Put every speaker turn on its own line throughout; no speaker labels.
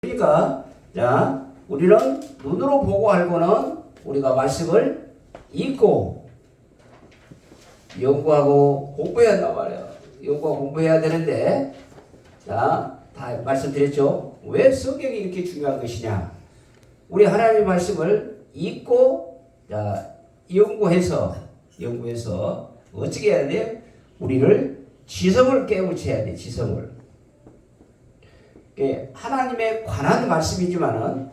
그러니까 자 우리는 눈으로 보고 알고는 우리가 말씀을 읽고 연구하고 공부해야 한단 말이야. 연구하고 공부해야 되는데 자 다 말씀드렸죠. 왜 성경이 이렇게 중요한 것이냐? 우리 하나님의 말씀을 읽고 자 연구해서 어떻게 해야 돼? 우리를 지성을 깨우쳐야 돼. 지성을. 하나님에 관한 말씀이지만은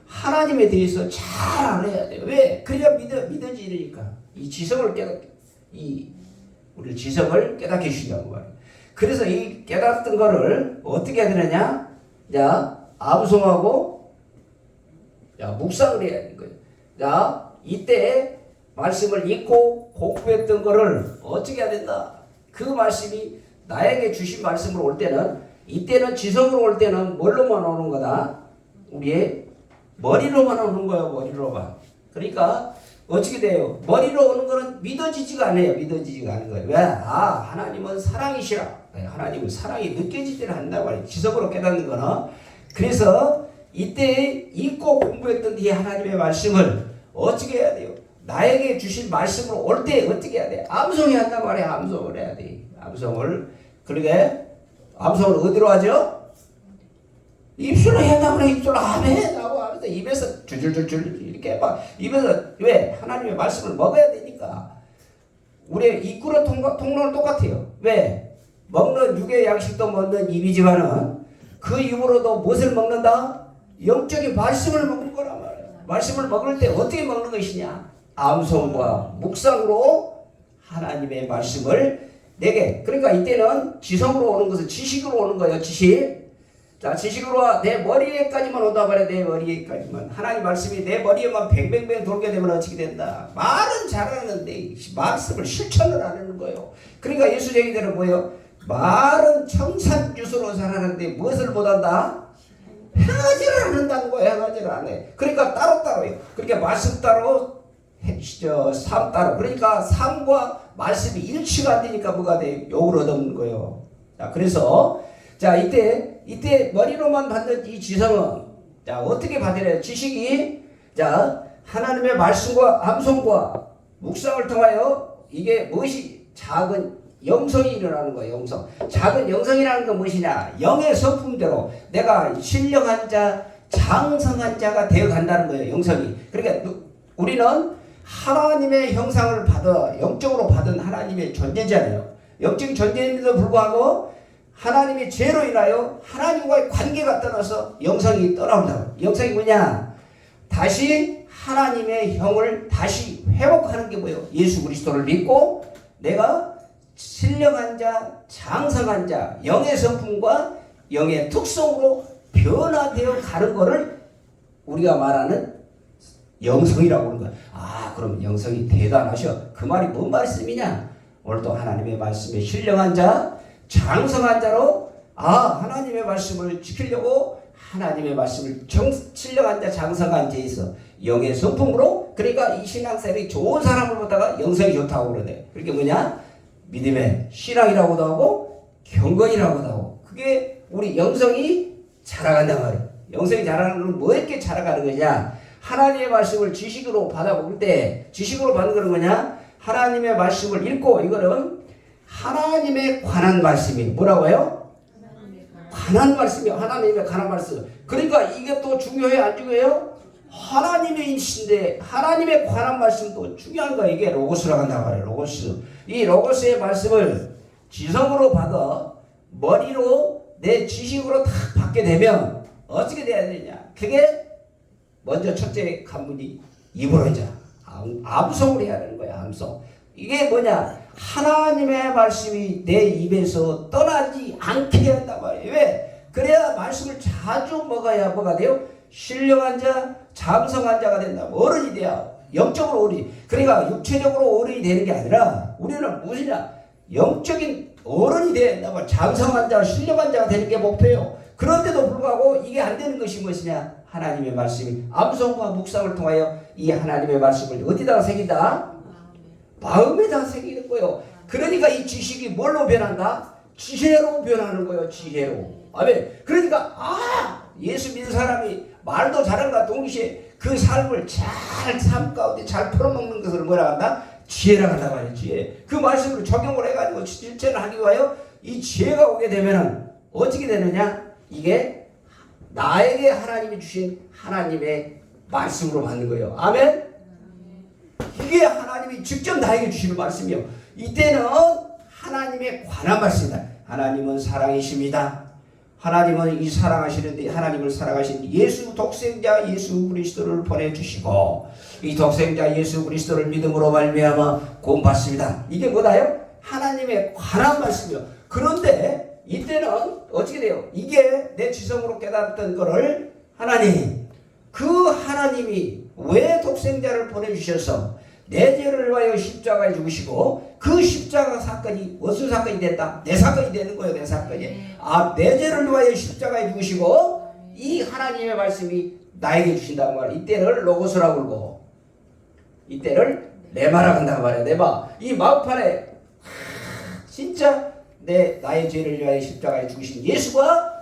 하나님에 대해서 잘 알아야 돼. 왜? 그래야 믿어지니까. 이 지성을 우리 지성을 깨닫게 해주신다고 말이야. 그래서 이 깨닫던 거를 어떻게 해야 되느냐? 자, 암송하고 묵상을 해야 되는 거예요. 자, 이때 말씀을 읽고 공부했던 거를 어떻게 해야 된다? 그 말씀이 나에게 주신 말씀으로 올 때는 이때는 지성으로 올 때는 뭘로만 오는 거다? 우리의 머리로만 오는 거예요. 머리로만. 그러니까 어떻게 돼요? 머리로 오는 거는 믿어지지가 않아요. 믿어지지가 않은 거예요. 왜? 하나님은 사랑이시라. 하나님은 사랑이 느껴질 때는 한다고 말이에요. 지성으로 깨닫는 거는. 그래서 이때 읽고 공부했던 이 하나님의 말씀을 어떻게 해야 돼요? 나에게 주신 말씀으로 올 때 어떻게 해야 돼? 암송해야 한단 말이야. 암송을 해야 돼. 암송을. 그러게 암송을 어디로 하죠? 입술로 해야 한단 말이야. 입술로 아멘 하고 하면서 입에서 줄줄줄줄 이렇게 막 입에서 왜? 하나님의 말씀을 먹어야 되니까. 우리 입구로 통로는 똑같아요. 왜? 먹는 육의 양식도 먹는 입이지만은 그 입으로도 무엇을 먹는다? 영적인 말씀을 먹는 거란 말이야. 말씀을 먹을 때 어떻게 먹는 것이냐? 암송과 묵상으로 하나님의 말씀을 내게. 그러니까 이때는 지성으로 오는 것은 지식으로 오는 거예요. 지식. 자, 지식으로 내 머리에까지만 온다 말이야. 내 머리에까지만. 하나님 말씀이 내 머리에만 뱅뱅뱅 돌게 되면 어떻게 된다? 말은 잘하는데 말씀을 실천을 안 하는 거예요. 그러니까 예수 얘기대로 뭐예요? 말은 청산유수로 잘하는데 무엇을 못한다? 행하지를 않는다는 거예요. 행하지를 안 해. 그러니까 따로따로요. 그러니까 말씀 따로 삶 따로. 그러니까 삶과 말씀이 일치가 안 되니까 뭐가 돼? 욕을 얻어먹는 거예요. 자, 그래서 자 이때 머리로만 받는 이 지성은 자 어떻게 받으래요? 지식이 자 하나님의 말씀과 암송과 묵상을 통하여 이게 무엇이 작은 영성이 일어나는 거예요. 영성. 작은 영성이라는 건 무엇이냐? 영의 성품대로 내가 신령한 자, 장성한 자가 되어 간다는 거예요. 영성이. 그러니까 우리는 하나님의 형상을 받아 영적으로 받은 하나님의 존재잖아요. 영적인 존재임에도 불구하고 하나님의 죄로 인하여 하나님과의 관계가 떠나서 영성이 떠나온다. 영성이 뭐냐? 다시 하나님의 형을 다시 회복하는 게 뭐예요? 예수 그리스도를 믿고 내가 신령한 자, 장성한 자, 영의 성품과 영의 특성으로 변화되어 가는 것을 우리가 말하는 영성이라고 하는 거야. 그럼 영성이 대단하셔. 그 말이 뭔 말씀이냐? 오늘도 하나님의 말씀에 신령한 자, 장성한 자로 하나님의 말씀을 지키려고 하나님의 말씀을 신령한 자, 장성한 자에 있어 영의 성품으로. 그러니까 이 신앙생활이 좋은 사람을 보다가 영성이 좋다고 그러네. 그게 뭐냐? 믿음의 신앙이라고도 하고 경건이라고도 하고. 그게 우리 영성이 자라간단 말이에요. 영성이 자라는 건 뭐 이렇게 자라가는 거냐? 하나님의 말씀을 지식으로 받아볼 때 지식으로 받는 건 뭐냐? 하나님의 말씀을 읽고 이거는 하나님에 관한 말씀이에요. 뭐라고요? 관한 말씀이에요. 하나님에 관한 말씀. 그러니까 이게 또 중요해요? 안 중요해요? 하나님의 인신데 하나님에 관한 말씀도 중요한 거예요. 이게 로고스라고 한다고 말해요. 로고스. 이 로고스의 말씀을 지성으로 받아 머리로 내 지식으로 다 받게 되면 어떻게 돼야 되냐? 그게 먼저 첫째 간문이 입으로 이제 암송을 해야 되는 거야. 암송. 이게 뭐냐? 하나님의 말씀이 내 입에서 떠나지 않게 해야 한단 말이에요. 왜? 그래야 말씀을 자주 먹어야 뭐가 돼요? 신령한 자, 장성한 자가 된다. 어른이 돼야 영적으로 어른이. 그러니까 육체적으로 어른이 되는 게 아니라 우리는 무엇이냐? 영적인 어른이 된다. 장성한 자, 신령한 자가 되는 게 목표예요. 그런데도 불구하고 이게 안 되는 것이 무엇이냐? 하나님의 말씀이 암송과 묵상을 통하여 이 하나님의 말씀을 어디다가 새긴다? 마음에다 새기는 거예요. 그러니까 이 지식이 뭘로 변한다? 지혜로 변하는 거예요. 지혜로. 아멘. 그러니까 예수 믿는 사람이 말도 잘한다 동시에 그 삶을 잘 삶 가운데 잘 풀어먹는 것을 뭐라 한다? 지혜라 한다고 하죠. 지혜. 그 말씀을 적용을 해가지고 실천을 하기 위하여 이 지혜가 오게 되면은 어떻게 되느냐? 이게 나에게 하나님이 주신 하나님의 말씀으로 받는 거예요. 아멘. 이게 하나님이 직접 나에게 주시는 말씀이요. 이때는 하나님의 관한 말씀이다. 하나님은 사랑이십니다. 하나님은 이 사랑하시는데 하나님을 사랑하신 예수 독생자 예수 그리스도를 보내주시고 이 독생자 예수 그리스도를 믿음으로 말미암아 구원받습니다. 이게 뭐다요? 하나님의 관한 말씀이요. 그런데 이때는 어떻게 돼요? 이게 내 지성으로 깨달았던 거를 하나님, 그 하나님이 왜 독생자를 보내주셔서 내 죄를 위하여 십자가에 죽으시고 그 십자가 사건이 무슨 사건이 됐다? 내 사건이 되는 거예요. 내 사건이. 내 죄를 위하여 십자가에 죽으시고 이 하나님의 말씀이 나에게 주신다고 말이야. 이때를 로고스라고 그러고 이때를 레마라고 한다고 말이야. 레마. 이 마음판에 진짜 나의 죄를 위하여 십자가에 죽으신 예수가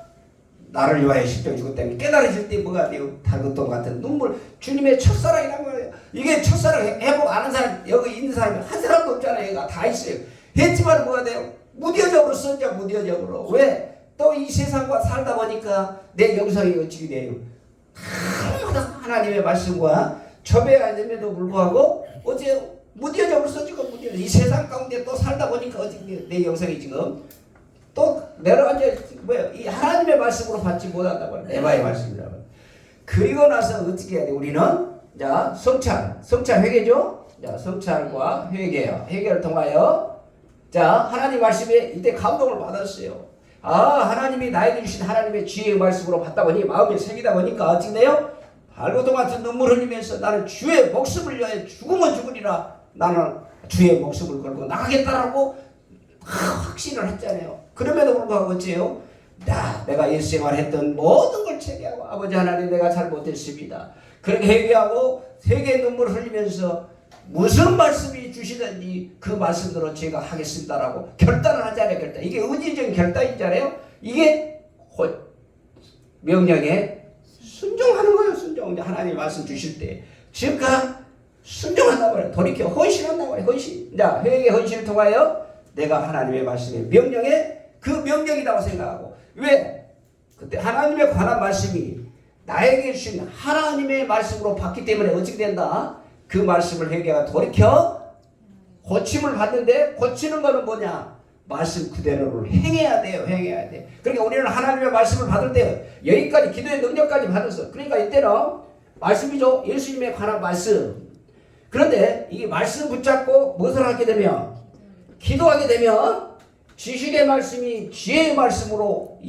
나를 위하여 십자가에 죽었다면 깨달아질 때 뭐가 돼요? 달굣돈 같은 눈물. 주님의 첫사랑이란 말이에요. 이게 첫사랑 해보고 아는 사람 여기 있는 사람이 한 사람도 없잖아요. 얘가 다 있어요. 했지만 뭐가 돼요? 무뎌적으로 썼죠. 무뎌적으로. 왜? 또 이 세상과 살다 보니까 내 영성이 어찌게 돼요? 날마다 하나님의 말씀과 접해야 됨에도 불구하고 어째요? 무뎌적으로 써지고 무뎌져. 이 세상 가운데 또 살다 보니까 어떻게 내 영성이 지금 또 내려앉아 이 하나님의 말씀으로 받지 못한다고 해요. 레마의 말씀이라고. 그리고 나서 어떻게 해야 돼? 우리는 자 성찰 회개죠. 자 성찰과 회개요. 회개를 통하여 자 하나님 말씀에 이때 감동을 받았어요. 하나님이 나에게 주신 하나님의 지혜의 말씀으로 받다 보니 마음에 새기다 보니까 어떻게 돼요? 발고동 같은 눈물 흘리면서 나는 주의 목숨을 위하여 죽으면 죽으리라. 나는 주의 목숨을 걸고 나가겠다라고 확신을 했잖아요. 그럼에도 불구하고 어째요? 내가 일생활 했던 모든 걸 회개하고 아버지 하나님 내가 잘못했습니다. 그렇게 회개하고 세계 눈물 흘리면서 무슨 말씀이 주시든지 그 말씀대로 제가 하겠습니다라고 결단을 하잖아요. 결단. 이게 의지적인 결단이잖아요. 이게 명령에 순종하는 거예요. 순종. 하나님 말씀 주실 때 즉각 순종한다고 해요. 돌이켜 헌신한다고 해요. 헌신. 자, 회개 헌신을 통하여 내가 하나님의 말씀의 명령에 그 명령이라고 생각하고 왜? 그때 하나님의 관한 말씀이 나에게 주신 하나님의 말씀으로 받기 때문에 어떻게 된다? 그 말씀을 회개가 돌이켜 고침을 받는데 고치는 거는 뭐냐? 말씀 그대로를 행해야 돼요. 행해야 돼. 그러니까 우리는 하나님의 말씀을 받을 때 여기까지 기도의 능력까지 받았어. 그러니까 이때는 말씀이죠. 예수님의 관한 말씀. 그런데 이 말씀 붙잡고 무엇을 하게 되면 기도하게 되면 지식의 말씀이 지혜의 말씀으로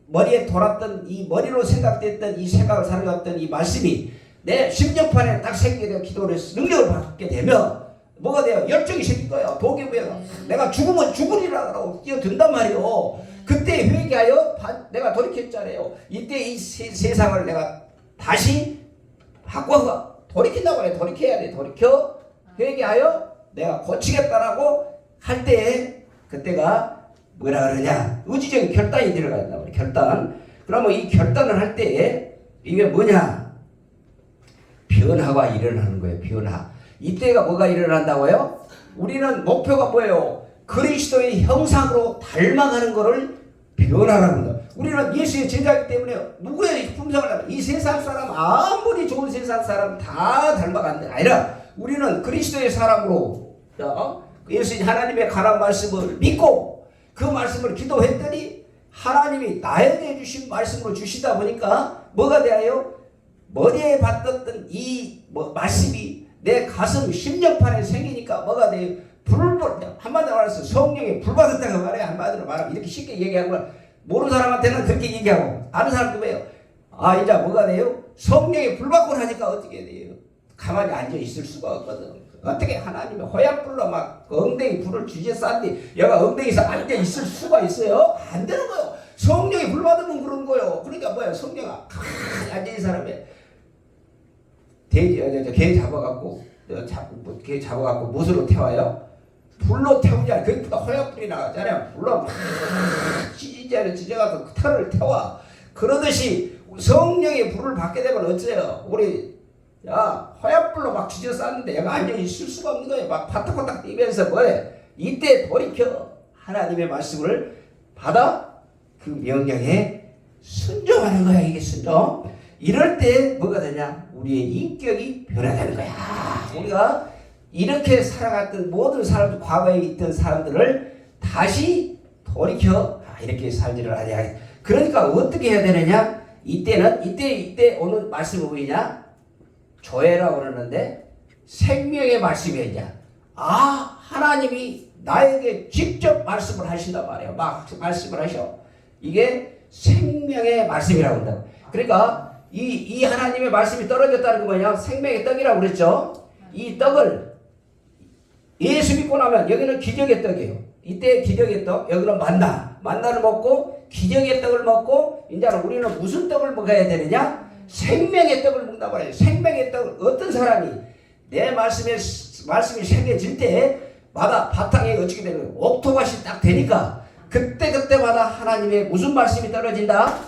머리에 돌았던 이 머리로 생각됐던 이 생각을 살아갔던 이 말씀이 내 심령판에 딱 새기게 되어 기도를 해서 능력을 받게 되면 뭐가 돼요? 열정이 생길 거예요. 도개부에가 내가 죽으면 죽으리라고 뛰어든단 말이에요. 그때 회개하여 내가 돌이켰잖아요. 이때 이 세상을 내가 다시 바꿔 돌이킨다고 해. 돌이켜야 돼. 돌이켜 회개하여 내가 고치겠다라고 할 때 그때가 뭐라 그러냐? 의지적인 결단이 들어간다 말이에요. 결단. 그러면 이 결단을 할 때 이게 뭐냐? 변화가 일어나는 거예요. 변화. 이때가 뭐가 일어난다고요? 우리는 목표가 뭐예요? 그리스도의 형상으로 닮아가는 것을 변화라는 거예요. 우리는 예수의 제자이기 때문에 누구의 품성을 닮아? 이 세상 사람 아무리 좋은 세상 사람 다 닮아간다. 아니라 우리는 그리스도의 사람으로 예수님 하나님의 관한 말씀을 믿고 그 말씀을 기도했더니 하나님이 나에게 주신 말씀으로 주시다 보니까 뭐가 돼요? 머리에 받았던 이 말씀이 내 가슴 심령판에 생기니까 뭐가 돼요? 한마디로 말해서 성령에 불 받았다고 말해. 한마디로 말하면 이렇게 쉽게 얘기하는 걸 모르는 사람한테는 그렇게 얘기하고 아는 사람도 왜요? 이제 뭐가 돼요? 성령에 불 받고 나니까 어떻게 돼요? 가만히 앉아 있을 수가 없거든. 어떻게 하나님의 호약불로 막 엉덩이 불을 주제 싼데 얘가 엉덩이에서 앉아 있을 수가 있어요? 안 되는 거예요. 성령이 불 받으면 그런 거예요. 그러니까 뭐야? 성령아 가만히 앉아 있는 사람이 개 잡아갖고 개 잡아갖고 못으로 태워요. 불로 태우냐. 거기보다 화약불이 나가잖아요. 불로 막 찢어가서 털을 태워. 그러듯이 성령의 불을 받게 되면 어째요? 우리 화약불로 막 쥐져 쌌는데 얘가 안녕히 있을 수가 없는 거예요. 막 바닥바닥 뛰면서 뭐해? 이때 돌이켜 하나님의 말씀을 받아 그 명령에 순종하는 거야. 이게 순종. 이럴 때 뭐가 되냐? 우리의 인격이 변화되는 거야. 우리가 이렇게 살아갔던 모든 사람들, 과거에 있던 사람들을 다시 돌이켜 이렇게 살지를 하냐. 그러니까 어떻게 해야 되느냐? 이때 오늘 말씀이 뭐냐? 조회라고 그러는데 생명의 말씀이냐? 하나님이 나에게 직접 말씀을 하신단 말이에요. 막 말씀을 하셔. 이게 생명의 말씀이라고 한다. 그러니까 이 하나님의 말씀이 떨어졌다는 거 뭐냐? 생명의 떡이라고 그랬죠. 이 떡을 예수 믿고 나면 여기는 기적의 떡이에요. 이때 기적의 떡, 여기는 만나를 먹고 기적의 떡을 먹고 이제는 우리는 무슨 떡을 먹어야 되느냐? 생명의 떡을 먹는다고 말해요. 생명의 떡을 어떤 사람이 내 말씀이 새겨질 때마다 바탕에 어떻게 되는 거예요? 옥토밭이 딱 되니까 그때마다 하나님의 무슨 말씀이 떨어진다?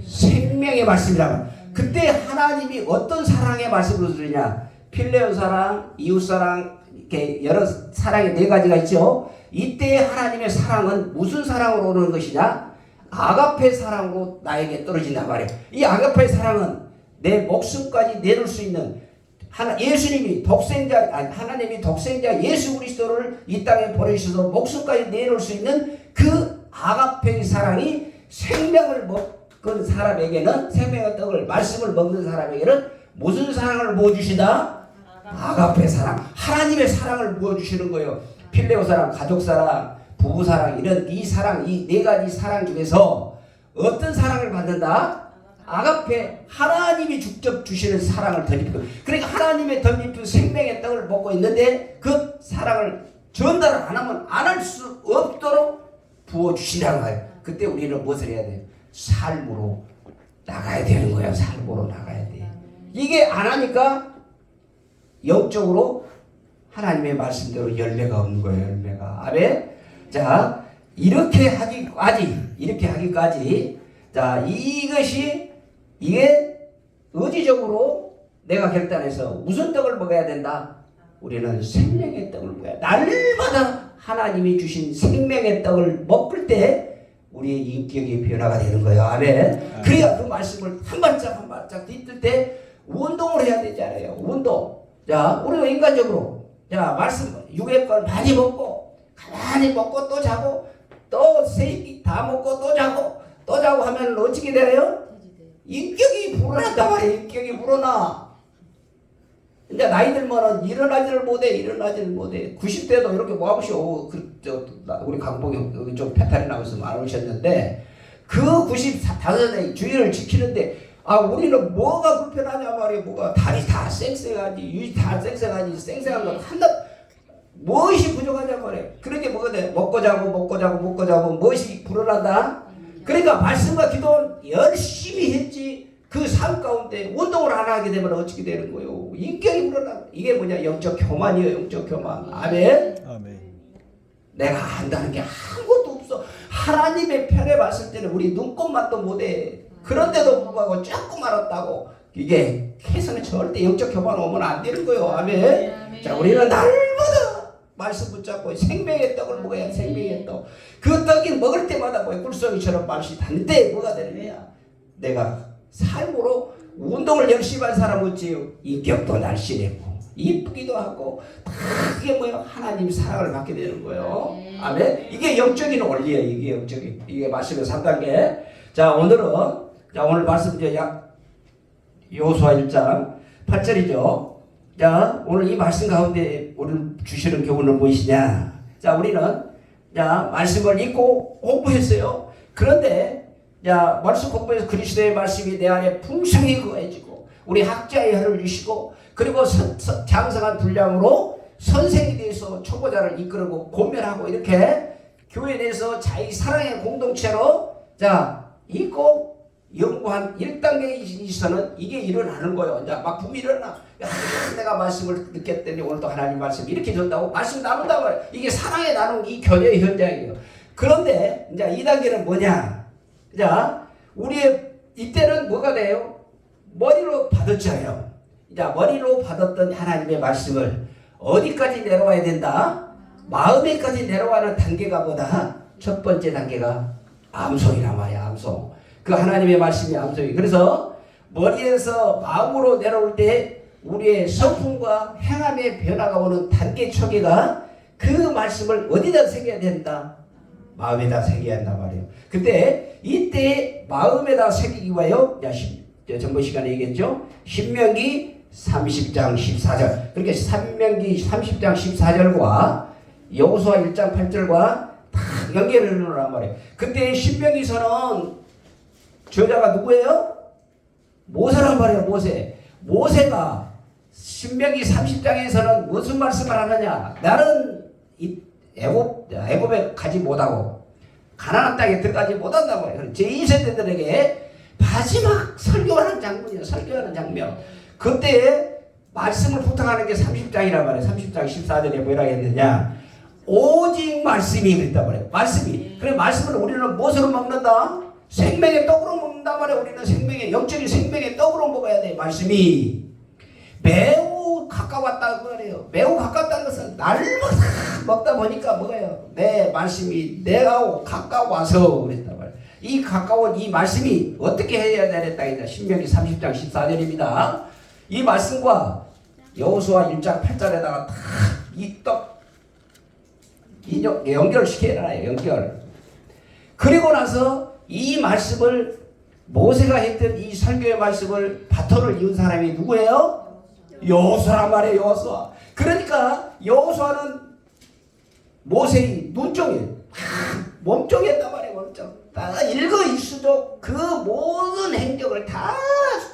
생명의 말씀이라고. 그때 하나님이 어떤 사랑의 말씀을 들으냐? 필레오 사랑, 이웃 사랑, 이렇게 여러 사랑의 네 가지가 있죠. 이때 하나님의 사랑은 무슨 사랑으로 오는 것이냐? 아가페 사랑으로 나에게 떨어진단 말이에요. 이 아가페 사랑은 내 목숨까지 내놓을 수 있는 하나님이 독생자 예수 그리스도를 이 땅에 보내주셔서 목숨까지 내놓을 수 있는 그 아가페의 사랑이 생명을 먹은 사람에게는 생명의 떡을 말씀을 먹는 사람에게는 무슨 사랑을 부어주신다? 아가페 사랑. 하나님의 사랑을 부어주시는 거예요. 필레오 사랑, 가족 사랑, 부부 사랑 이런 이 사랑 이 네 가지 사랑 중에서 어떤 사랑을 받는다? 아가페 하나님이 직접 주시는 사랑을 덧입히고 그러니까 하나님의 덧입힌 생명의 떡을 먹고 있는데 그 사랑을 전달을 안 하면 안 할 수 없도록 부어주신다는 거예요. 그때 우리는 무엇을 해야 돼요? 삶으로 나가야 되는 거예요. 삶으로 나가야 돼. 이게 안 하니까 영적으로 하나님의 말씀대로 열매가 없는 거예요. 열매가. 아멘. 자, 이렇게 하기까지 자, 이게 의지적으로 내가 결단해서 무슨 떡을 먹어야 된다? 우리는 생명의 떡을 먹어야 돼. 날마다 하나님이 주신 생명의 떡을 먹을 때 우리의 인격이 변화가 되는 거예요. 아멘. 그래야 그 말씀을 한 발짝 뒤뜰 때 운동을 해야 되잖아요. 운동. 자, 우리가 인간적으로 말씀 육의 걸 많이 먹고 가만히 먹고 또 자고 또 세끼 다 먹고 또 자고 하면 어떻게 돼요? 인격이 불어난단 말이에요. 인격이 불어나. 이제 나이 들면은 일어나지를 못해. 90대도 이렇게 모아보시오. 우리 강봉이 좀 배탈이 나면서 많으셨는데 그 95세 주의를 지키는데 우리는 뭐가 불편하냐 말이에요. 뭐가 다리 다 쌩쌩하지, 유지 다 쌩쌩하지, 쌩쌩한 거 한다. 무엇이 부족하냐 말이에요. 그렇게 뭐가 돼? 먹고 자고 무엇이 불어난다? 그러니까 말씀과 기도는 열심히 했지 그 삶 가운데 운동을 안 하게 되면 어떻게 되는 거예요? 인격이 불어나. 이게 뭐냐? 영적 교만이에요. 영적 교만. 아멘. 내가 안다는 게 아무것도 없어. 하나님의 편에 봤을 때는 우리 눈꼽만도 못해. 그런데도 불구하고 조금 알았다고. 이게 해서는 절대 영적 교만 오면 안 되는 거예요. 아멘. 자, 우리는 날마다 말씀 붙잡고 생명의 떡을 먹어야 돼. 생명의 떡. 그 떡이 먹을 때마다 꿀송이처럼 맛이 단데 뭐가 되는 거야? 내가 삶으로 운동을 열심히 한 사람 어찌요? 인격도 날씬했고 이쁘기도 하고 그게 뭐예요? 하나님 사랑을 받게 되는 거예요. 아멘. 이게 영적인 원리예요. 이게 영적인. 이게 말씀의 3단계. 자, 오늘 말씀 여호수아 1장 8절이죠. 자, 오늘 이 말씀 가운데 오늘 주시는 교훈은 무엇이냐? 자, 우리는 말씀을 읽고 공부했어요. 그런데 말씀 공부해서 그리스도의 말씀이 내 안에 풍성히 거해지고 우리 학자의 혀를 주시고 그리고 장성한 분량으로 선생에 대해서 초보자를 이끌고 고면하고 이렇게 교회에 대해서 자기 사랑의 공동체로 읽고 연구한 1단계에서는 이게 일어나는 거예요. 이제 막 붐이 일어나. 야, 내가 말씀을 느꼈더니 오늘도 하나님 말씀 이렇게 줬다고 말씀 나눈다고 해요. 이게 사랑에 나눈 이 교제의 현장이에요. 그런데 이제 2단계는 뭐냐? 자, 우리의 이때는 뭐가 돼요? 머리로 받았잖아요. 자, 머리로 받았던 하나님의 말씀을 어디까지 내려와야 된다? 마음에까지 내려가는 단계가 뭐다? 첫 번째 단계가 암송이란 말이야. 암송. 그 하나님의 말씀이 암송이. 그래서 머리에서 마음으로 내려올 때 우리의 성품과 행함의 변화가 오는 단계 초기가 그 말씀을 어디다 새겨야 된다? 마음에다 새겨야 한단 말이에요. 근데 이때 마음에다 새기기 위하여 전번 시간에 얘기했죠. 신명기 30장 14절. 그렇게 신명기 30장 14절과 여호수아 1장 8절과 다 연결을 해놓으란 말이에요. 그때 신명기서는 저자가 누구예요? 모세란 말이에요. 모세가 신명기 30장에서는 무슨 말씀을 하느냐? 나는 애굽에 가지 못하고 가나안 땅에 들어가지 못한다고 해요. 제2세대들에게 마지막 설교하는 장면이에요. 설교하는 장면. 그때 말씀을 부탁하는 게 30장이란 말이에요. 30장 14절에 뭐라고 했느냐? 오직 말씀이 그랬단 말이에요. 말씀이. 그래 말씀을 우리는 무엇으로 먹는다? 생명의 떡으로 먹는단 말이에요. 우리는 생명의 영적인 생명의 떡으로 먹어야 돼. 말씀이 매우 가까웠다고 그래요. 매우 가깝다는 것은 날마다 먹다 보니까 뭐예요? 내 말씀이 내가 가까워서 그랬단 말이에요. 이 가까운 이 말씀이 어떻게 해야 되겠다. 신명기 30장 14절입니다. 이 말씀과 여호수아 1장 8절에다가 다 이 떡 연결시켜놔요. 연결. 그리고 나서 이 말씀을 모세가 했던 이 설교의 말씀을 바톤을 이은 사람이 누구예요? 여호수아란 말이에요. 여호수아. 그러니까 여호수아는 모세의 눈종이에요. 몸종이었단 말이에요. 몸종. 다 일거일수록 그 모든 행적을 다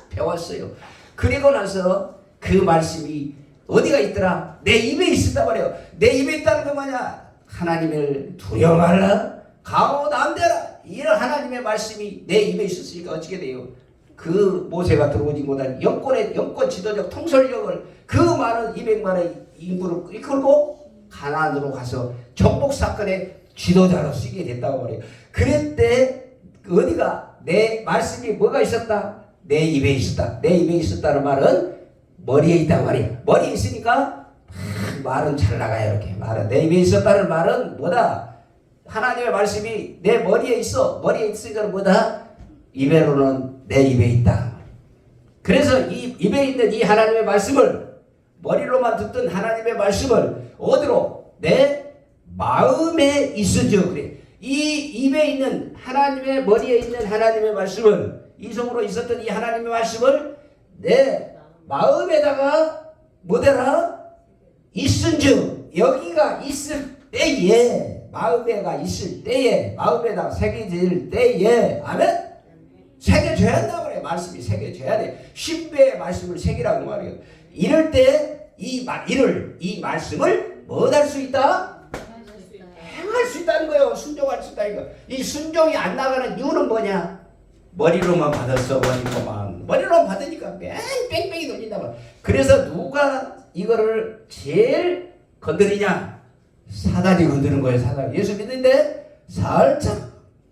배웠어요. 그리고 나서 그 말씀이 어디가 있더라? 내 입에 있었단 말이에요. 내 입에 있다는 건 뭐냐? 하나님을 두려워 말라. 강호 남대라. 이런 하나님의 말씀이 내 입에 있었으니까 어떻게 돼요? 그 모세가 들어오지 못한 영권 지도적 통솔력을 그 많은 200만의 인구를 이끌고 가나안으로 가서 정복 사건의 지도자로 쓰게 됐다고 말해요. 그랬대 어디가 내 말씀이 뭐가 있었다? 내 입에 있었다. 내 입에 있었다는 말은 머리에 있단 말이에요. 머리에 있으니까 말은 잘 나가요. 이렇게 말은 내 입에 있었다는 말은 뭐다? 하나님의 말씀이 내 머리에 있어. 머리에 있으니까 뭐다? 입에로는 내 입에 있다. 그래서 이 입에 있는 이 하나님의 말씀을 머리로만 듣던 하나님의 말씀을 어디로? 내 마음에 있으죠. 그래. 이 입에 있는 하나님의 머리에 있는 하나님의 말씀을 이성으로 있었던 이 하나님의 말씀을 내 마음에다가 뭐되라? 있은즉 여기가 있을 때에 마음에가 있을 때에 마음에다가 새겨질 때에 아멘? 새겨줘야 한다 그래. 말씀이 새겨줘야 돼. 신배의 말씀을 새기라고 말이에요. 이럴 때 이 말씀을 뭐 할 수 있다? 행할 수 있다는 거예요. 순종할 수 있다는 거. 이 순종이 안 나가는 이유는 뭐냐? 머리로만 받았어. 머리로만 받으니까 뺑뺑이 돌린다 말이야. 그래서 누가 이거를 제일 건드리냐? 사단이 건드는 거예요. 사단. 예수 믿는데 살짝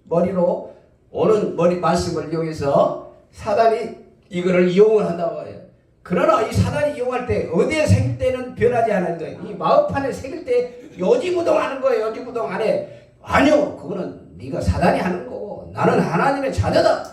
머리로 오는 머리 말씀을 이용해서 사단이 이거를 이용을 한다고 해요. 그러나 이 사단이 이용할 때 어디에 새길 때는 변하지 않는 거예요. 이 마음판에 새길 때 요지부동하는 거예요. 요지부동 안 해. 아니요. 그거는 네가 사단이 하는 거고 나는 하나님의 자녀다.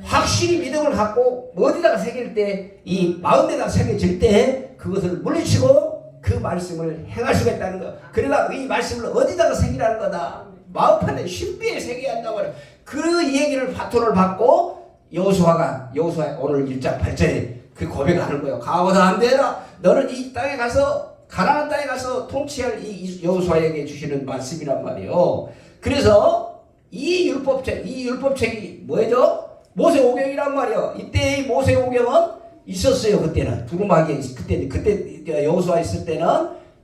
확실히 믿음을 갖고 어디다가 새길 때 이 마음에다 새겨질 때 그것을 물리치고 그 말씀을 행할 수가 있다는 거. 그러나 이 말씀을 어디다가 새기라는 거다. 마음판에 신비에 새겨야 한다고 해요. 그 얘기를 바톤을 받고 여호수아 오늘 1장 8절에 그 고백하는 거예요. 가오도 안 되라. 너는 이 땅에 가서 가나안 땅에 가서 통치할 이 여호수아에게 주시는 말씀이란 말이에요. 그래서 이 율법책이 뭐죠? 모세오경이란 말이에요. 이때 이 모세오경은 있었어요. 그때는 두루마기 그때 여호수아 있을 때는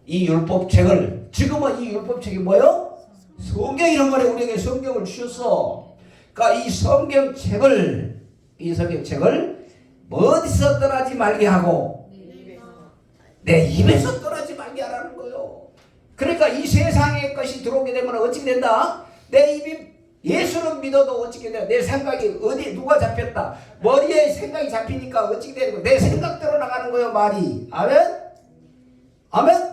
이 율법책을 지금은 이 율법책이 뭐예요? 성경이란 말이에요. 우리에게 성경을 주셨어. 그러니까 이 성경책을 이 성경책을 어디서 떠나지 말게 하고 내 입에서 떠나지 말게 하라는 거예요. 그러니까 이 세상의 것이 들어오게 되면 어떻게 된다? 내 입이 예수는 믿어도 어떻게 돼요? 내 생각이 어디 누가 잡혔다. 머리에 생각이 잡히니까 어떻게 되는 거예요? 내 생각대로 나가는 거예요, 말이. 아멘? 아멘?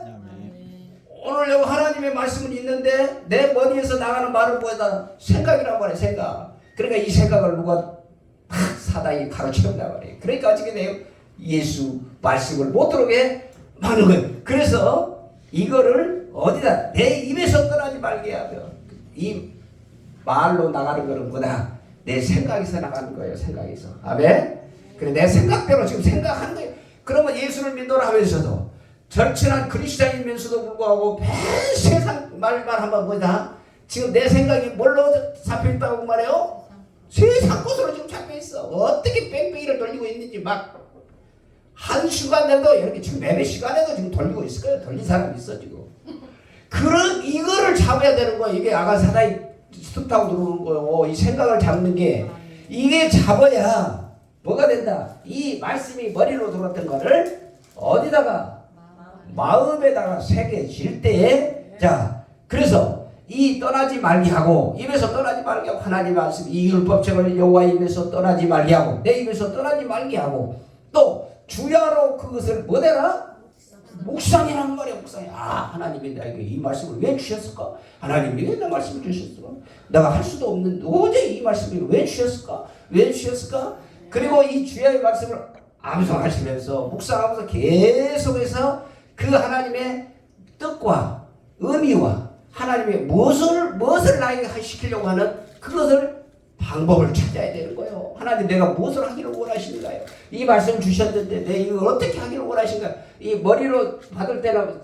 오늘 여기 하나님의 말씀은 있는데 내 머리에서 나가는 말은 뭐다? 생각이란 말이에요, 생각. 그러니까 이 생각을 누가 사단이 가로채운단 말이에요. 그러니까 어떻게 돼요? 예수 말씀을 못 들어오게 하는 거예요. 그래서 이거를 어디다? 내 입에서 떠나지 말게 하며 이 말로 나가는 거는 뭐다? 내 생각에서 나가는 거예요. 생각에서. 아멘? 그래 내 생각대로 지금 생각하는 거예요. 그러면 예수를 믿노라 하면서도 절친한 그리스도인이면서도 불구하고 매 세상 말만 하면 뭐다? 지금 내 생각이 뭘로 잡혀있다고 말해요? 세상 것으로 지금 잡혀있어. 어떻게 뺑뺑이를 돌리고 있는지 막 한시간에도 이렇게 지금 몇 시간에도 지금 돌리고 있을 거예요. 돌린 사람이 있어 지금. 그런 이거를 잡아야 되는 거야. 이게 아가 사단이 툭 타고 들어오는 거예요. 이 생각을 잡는 게 이게 잡아야 뭐가 된다. 이 말씀이 머리로 들어왔던 거를 어디다가 마음에다가 새겨질 때에 자 그래서 이 떠나지 말게 하고 입에서 떠나지 말게 하고 하나님 말씀 이 율법책을 여호와의 입에서 떠나지 말게 하고 내 입에서 떠나지 말게 하고 또 주야로 그것을 뭐되라? 묵상이라는 말이야. 묵상이. 아 하나님이 나에게 이 말씀을 왜 주셨을까? 하나님이 왜 내 말씀을 주셨을까? 내가 할 수도 없는 도저히 이 말씀을 왜 주셨을까? 왜 주셨을까? 그리고 이 주야의 말씀을 암송하시면서 묵상하면서 계속해서 그 하나님의 뜻과 의미와 하나님의 무엇을 나에게 시키려고 하는 그것을 방법을 찾아야 되는 거예요. 하나님 내가 무엇을 하기를 원하시는가요? 이 말씀 주셨는데 내가 이걸 어떻게 하기를 원하시는가? 이 머리로 받을 때는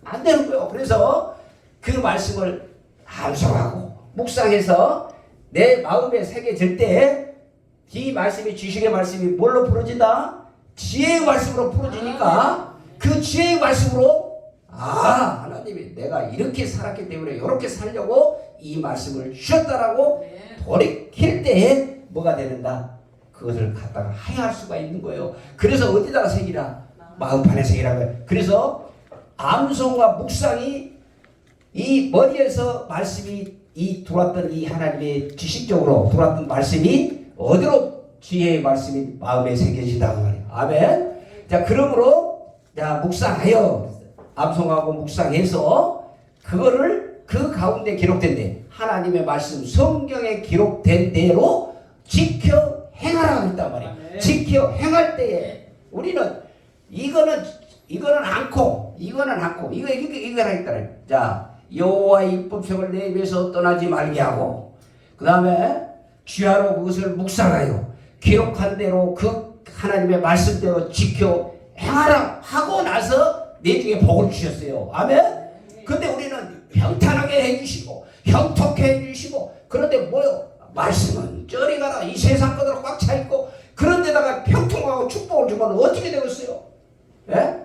안 되는 거예요. 그래서 그 말씀을 암송하고 묵상해서 내 마음에 새겨질 때 이 말씀이 지식의 말씀이 뭘로 풀어진다? 지혜의 말씀으로 풀어지니까 그 지혜의 말씀으로 아 하나님이 내가 이렇게 살았기 때문에 이렇게 살려고 이 말씀을 주셨다라고 돌이킬 때에 뭐가 되는다? 그것을 갖다가 하야할 수가 있는 거예요. 그래서 어디다가 새기라? 마음판에 새기라고요. 그래서 암송과 묵상이 이 머리에서 말씀이 이 들어왔던 이 하나님의 지식적으로 들어왔던 말씀이 어디로 지혜의 말씀이 마음에 새겨진다고 말이에요. 아멘. 자 그러므로 자 묵상하여 암송하고 묵상해서 그거를 그 가운데 기록된 하나님의 말씀 성경에 기록된 대로 지켜 행하라고 했단 말이에요. 지켜 행할 때에 우리는 이거는 않고 이거라 했잖아요. 자 여호와의 율법책을 내 입에서 떠나지 말게 하고 그 다음에 주야로 그것을 묵상하여 기록한 대로 그 하나님의 말씀대로 지켜 행하라 하고 나서 내중에 복을 주셨어요. 아멘. 근데 우리는 평탄하게 해주시고 형통케 해주시고 그런데 뭐요? 말씀은 저리 가라 이 세상 것으로 꽉 차있고 그런데다가 평통하고 축복을 주면 어떻게 되겠어요? 예?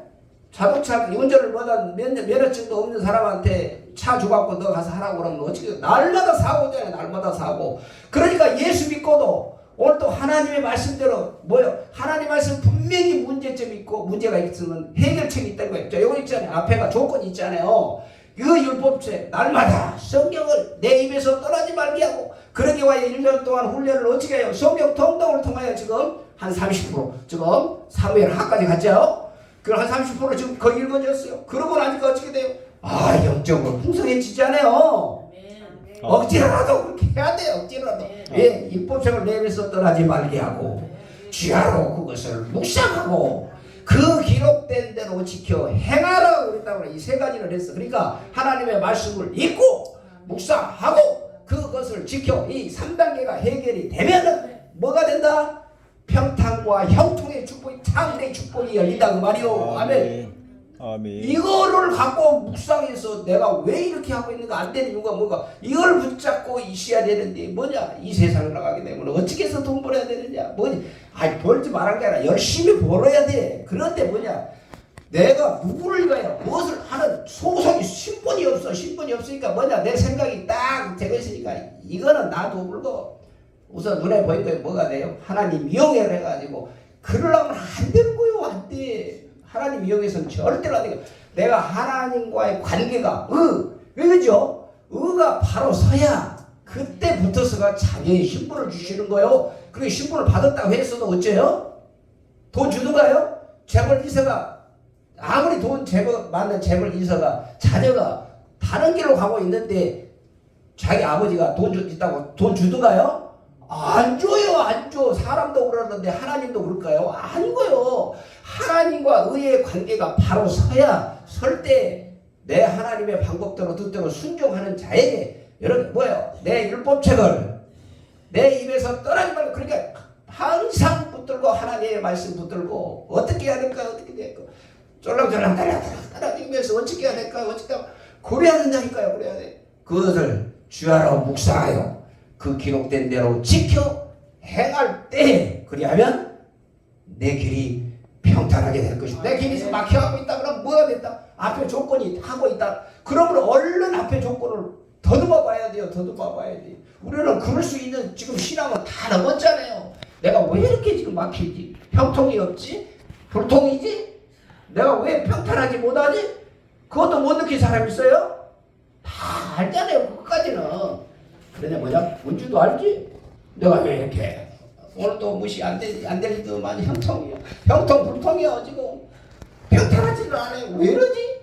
자동차 운전을 못한 면허증도 없는 사람한테 차 주갖고 너 가서 하라고 그러면 어떻게 돼요? 날마다 사고잖아요. 날마다 사고. 그러니까 예수 믿고도 오늘 또 하나님의 말씀대로 뭐요? 하나님 말씀 분명히 문제점이 있고 문제가 있으면 해결책이 있다는 거예요. 자, 요거 있잖아요. 앞에가 조건이 있잖아요. 그 율법책 날마다 성경을 내 입에서 떠나지 말게 하고 그러기 위하여 1년 동안 훈련을 어떻게 해요? 성경 통독을 통하여 지금 한 30% 지금 사무엘 학까지 갔죠? 그럼 한 30% 지금 거의 읽어졌어요. 그러고 나니까 어떻게 돼요? 아 영적으로 풍성해지잖아요. 억지로라도 그렇게 해야 돼요. 억지로라도. 예, 율법책을 내 입에서 떠나지 말게 하고 주야로 그것을 묵상하고 그 기록된 대로 지켜 행하라고 그랬다고 이 세 가지를 했어. 그러니까 하나님의 말씀을 읽고 묵상하고 그것을 지켜 이 3단계가 해결이 되면은 뭐가 된다? 평탄과 형통의 축복이 창대의 축복이 열린다 그 말이요. 아멘.
아멘.
이거를 갖고 묵상해서 내가 왜 이렇게 하고 있는가 안 되는 이유가 뭔가 이걸 붙잡고 있어야 되는데 뭐냐 이 세상을 나가게 되면 어떻게 해서 돈 벌어야 되느냐 뭐냐 아니 벌지 말한 게 아니라 열심히 벌어야 돼. 그런데 뭐냐 내가 누구를 위하여 무엇을 하는 소속이 신분이 없으니까 뭐냐 내 생각이 딱 되고 있으니까 이거는 나도 불고 우선 눈에 보인 거에 뭐가 돼요? 하나님 이용을 해가지고 그러려면 안 되는 거예요. 안 돼. 하나님 이용해서는 절대로 안 돼요. 내가 하나님과의 관계가 왜 그죠? 의가 바로 서야 그때부터서가 자녀의 신분을 주시는 거예요. 그리고 신분을 받았다고 해서도 어째요? 돈 주든가요? 재벌 이서가 아무리 돈 많은 재벌 이서가 자녀가 다른 길로 가고 있는데 자기 아버지가 돈 있다고 돈 주든가요? 안 줘요. 안 줘. 사람도 그러는데 하나님도 그럴까요? 아니고요. 하나님과 의의 관계가 바로 서야 설 때 내 하나님의 방법대로 뜻대로 순종하는 자에게 여러분 뭐예요? 내 율법책을 내 입에서 떠나지 말고 그러니까 항상 붙들고 하나님의 말씀 붙들고 어떻게 해야 될까? 어떻게 될까? 쫄랑쫄랑 따라다니면서 어떻게 해야 될까? 어떻게 그래야 된다니까요. 그래야 돼. 그것을 주야로 묵상하여 그 기록된 대로 지켜 행할 때 그리하면 내 길이 평탄하게 될 것이고 내 길이 막혀가고 있다 그러면 뭐가 됐다? 앞에 조건이 하고 있다. 그러면 얼른 앞에 조건을 더듬어 봐야 돼요. 더듬어 봐야 돼. 우리는 그럴 수 있는 지금 신앙은 다 넘었잖아요. 내가 왜 이렇게 지금 막히지? 형통이 없지? 불통이지? 내가 왜 평탄하지 못하지? 그것도 못 느낀 사람 있어요? 다 알잖아요. 끝까지는. 그러냐 뭐냐? 문주도 알지? 내가 왜 이렇게 오늘도 무시 안 될 듯만 형통이야. 형통 불통이야 지금. 평탄하지도 않아요. 왜 이러지?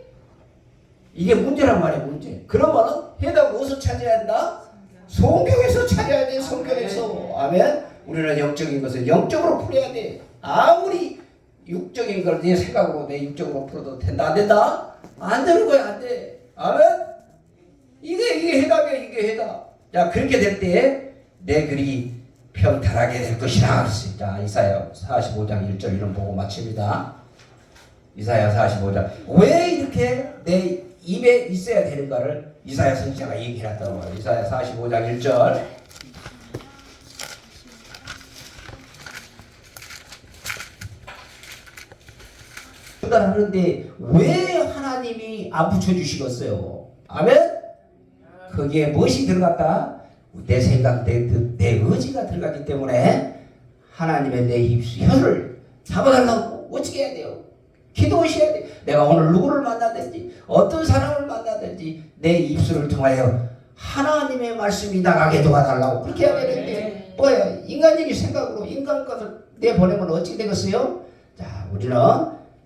이게 문제란 말이야 문제. 그러면은 해답을 어디서 찾아야 한다? 성경에서 찾아야 돼. 성경에서. 아멘. 우리는 영적인 것을 영적으로 풀어야 돼. 아무리 육적인 걸 내 생각으로 내 육적으로 풀어도 된다 안 된다? 안 되는 거야 안 돼. 아멘. 이게 해답이야. 이게 해답. 자 그렇게 될 때 내 글이 평탄하게 될 것이라 그랬어요. 자 이사야 45장 1절 이런 보고 마칩니다. 이사야 45장 왜 이렇게 내 입에 있어야 되는가를 이사야 선지자가 얘기해놨다고 말이에요. 이사야 45장 1절 하는데 왜 하나님이 안 붙여주시겠어요? 아멘? 거기에 무엇이 들어갔다? 내 생각, 내 의지가 들어가기 때문에 하나님의 내 입술, 혀를 잡아달라고 어떻게 해야 돼요? 기도하셔야 돼. 내가 오늘 누구를 만나든지 어떤 사람을 만나든지 내 입술을 통하여 하나님의 말씀이 나가게 도와달라고 그렇게 해야 되는데 뭐예요? 인간적인 생각으로 인간 것을 내보내면 어떻게 되겠어요? 자 우리는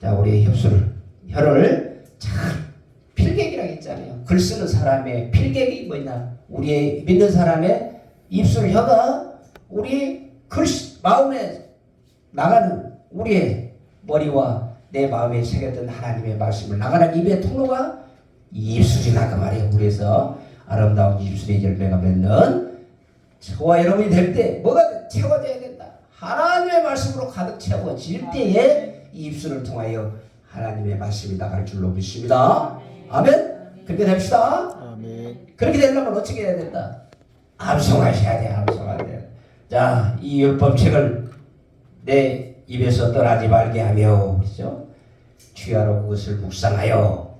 우리의 혀를 잘 필객이라고 했잖아요. 글 쓰는 사람의 필객이 뭐냐? 우리의 믿는 사람의 입술 혀가 우리 마음에 나가는 우리의 머리와 내 마음에 새겼던 하나님의 말씀을 나가는 입의 통로가 입술이라 그 말이에요. 그래서 아름다운 입술의 열매가 맺는 저와 여러분이 될 때 뭐가 채워져야 된다. 하나님의 말씀으로 가득 채워질 때에 이 입술을 통하여 하나님의 말씀이 나갈 줄로 믿습니다. 아멘. 그렇게 됩시다. 아멘. 그렇게 되려면 어떻게 해야 된다? 암송하셔야 돼. 암송해야 돼. 자, 이 율법책을 내 입에서 떠나지 말게 하며 그렇죠? 주야로 그것을 묵상하여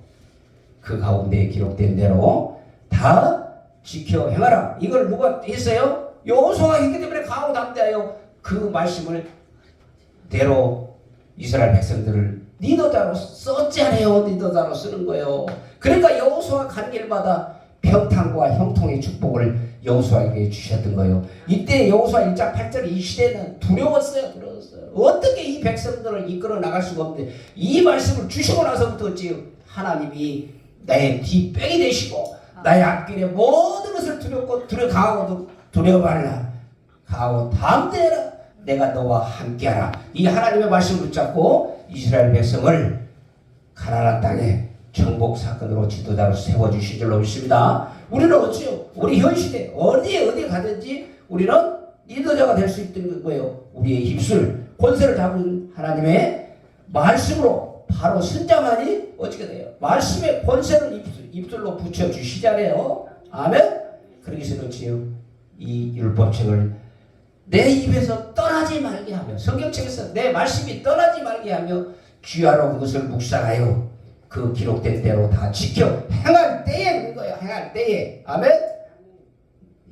그 가운데 기록된 대로 다 지켜 행하라. 이걸 누가 했어요? 여호수아가 했기 때문에 강하고 담대하여 그 말씀을 대로 이스라엘 백성들을 리더자로 썼잖아요. 리더자로 쓰는 거예요. 그러니까 여호수아 가는 길마다 평탄과 형통의 축복을 여호수아에게 주셨던 거예요. 이때 여호수아 1장 8절 이 시대는 두려웠어요. 어떻게 이 백성들을 이끌어 나갈 수가 없는데 이 말씀을 주시고 나서부터 지금 하나님이 나의 뒷배이 되시고 나의 앞길에 모든 것을 강하고 두려워 말라. 강하고 담대해라. 내가 너와 함께하라. 이 하나님의 말씀을 붙잡고 이스라엘 백성을 가나안 땅에 정복 사건으로 지도자로 세워주신 줄로 믿습니다. 우리는 어찌요? 우리 현 시대 어디에 가든지 우리는 리더자가 될 수 있는 거예요. 우리의 입술 권세를 잡은 하나님의 말씀으로 바로 선장하니 어떻게 돼요? 말씀의 권세를 입술로 붙여주시잖아요. 아멘? 그러기 때문에 이 율법책을 내 입에서 떠나지 말게 하며 성경책에서 내 말씀이 떠나지 말게 하며 귀하로 그것을 묵상하여 그 기록된 대로 다 지켜 행할 때에 그런 거예요. 행할 때에. 아멘?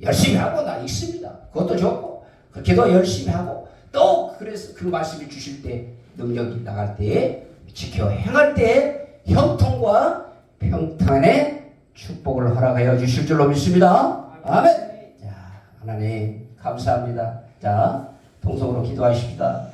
열심히 하고 나 있습니다. 그것도 좋고 그 기도 열심히 하고 또 그래서 그 말씀을 주실 때 능력이 나갈 때 지켜 행할 때 형통과 평탄의 축복을 허락하여 주실 줄로 믿습니다. 아멘. 자, 하나님 감사합니다. 자, 통성으로 기도하십시다.